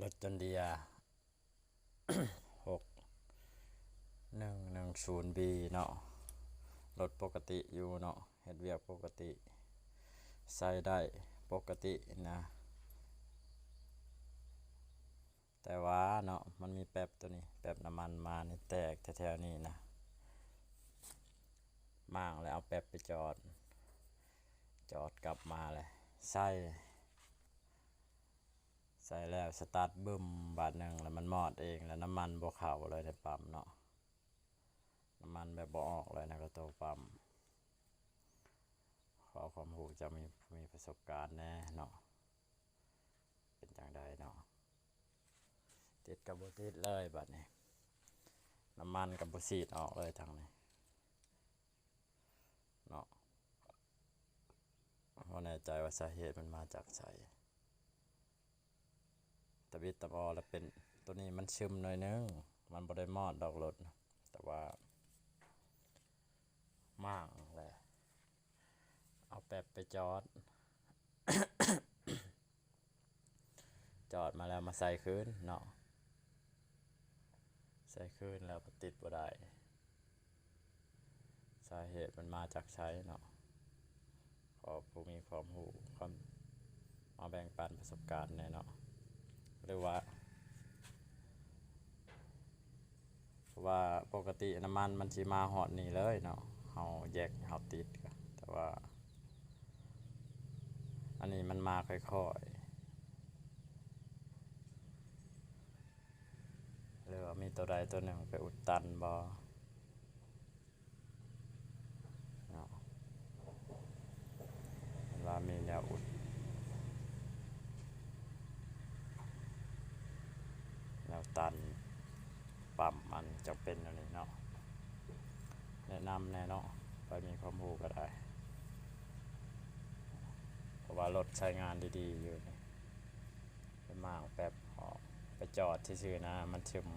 รถจนเดีย6110B เนาะรถปกติอยู่เนาะเฮ็ดเวียกปกติใส่ได้ปกตินะแต่ว่าเนาะมันมีแป๊บตัวนี้แป๊บน้ำมันมานี่แตกแถวๆนี้นะมั่างแล้วเอาแป๊บไปจอดกลับมาเลยใส่แล้วสตาร์ทบึมบาทหนึ่งแล้วมันมอดเองแล้วน้ำมันบ่เข้าเลยในปั๊มเนาะน้ำมันแบบบ่ออกเลยนะก็ตัวปั๊มขอความรู้จะมีประสบการณ์แน่เนาะเป็นจังใดเนาะติดกับบ่ติดเลยบัดนี้น้ำมันกับบ่ฉีดออกเลยทางนี้เนาะบ่แน่ใจว่าสาเหตุมันมาจากไสตะบิดตะบอแล้วเป็นตัวนี้มันซึมหน่อยนึงมันบ่ได้มอดดอกรถแต่ว่าม่างแหละเอาแป๊บไปจอดมาแล้วมาใส่คืนเนาะใส่คืนแล้วติดบ่ได้สาเหตุมันมาจากใช้เนาะขอผู้มีความรู้ความมาแบ่งปันประสบการณ์แน่เนาะหรือว่าปกติน้ำมันมันสิมาฮอดนี่เลยเนาะเฮาแยกเฮาติดแต่ว่าอันนี้มันมาค่อยๆหรือว่ามีตัวใดตัวหนึ่งไปอุดตันบ่เนาะว่ามีแนวอุดแนวตันปั๊มมันจะเป็นอันนี้เนาะแนะนำแน่เนาะไปมีความรู้ก็ได้เพราะว่ารถใช้งานดีๆอยู่นี่ไปมากแป๊บออกไปจอดซื่อๆนะมันซึม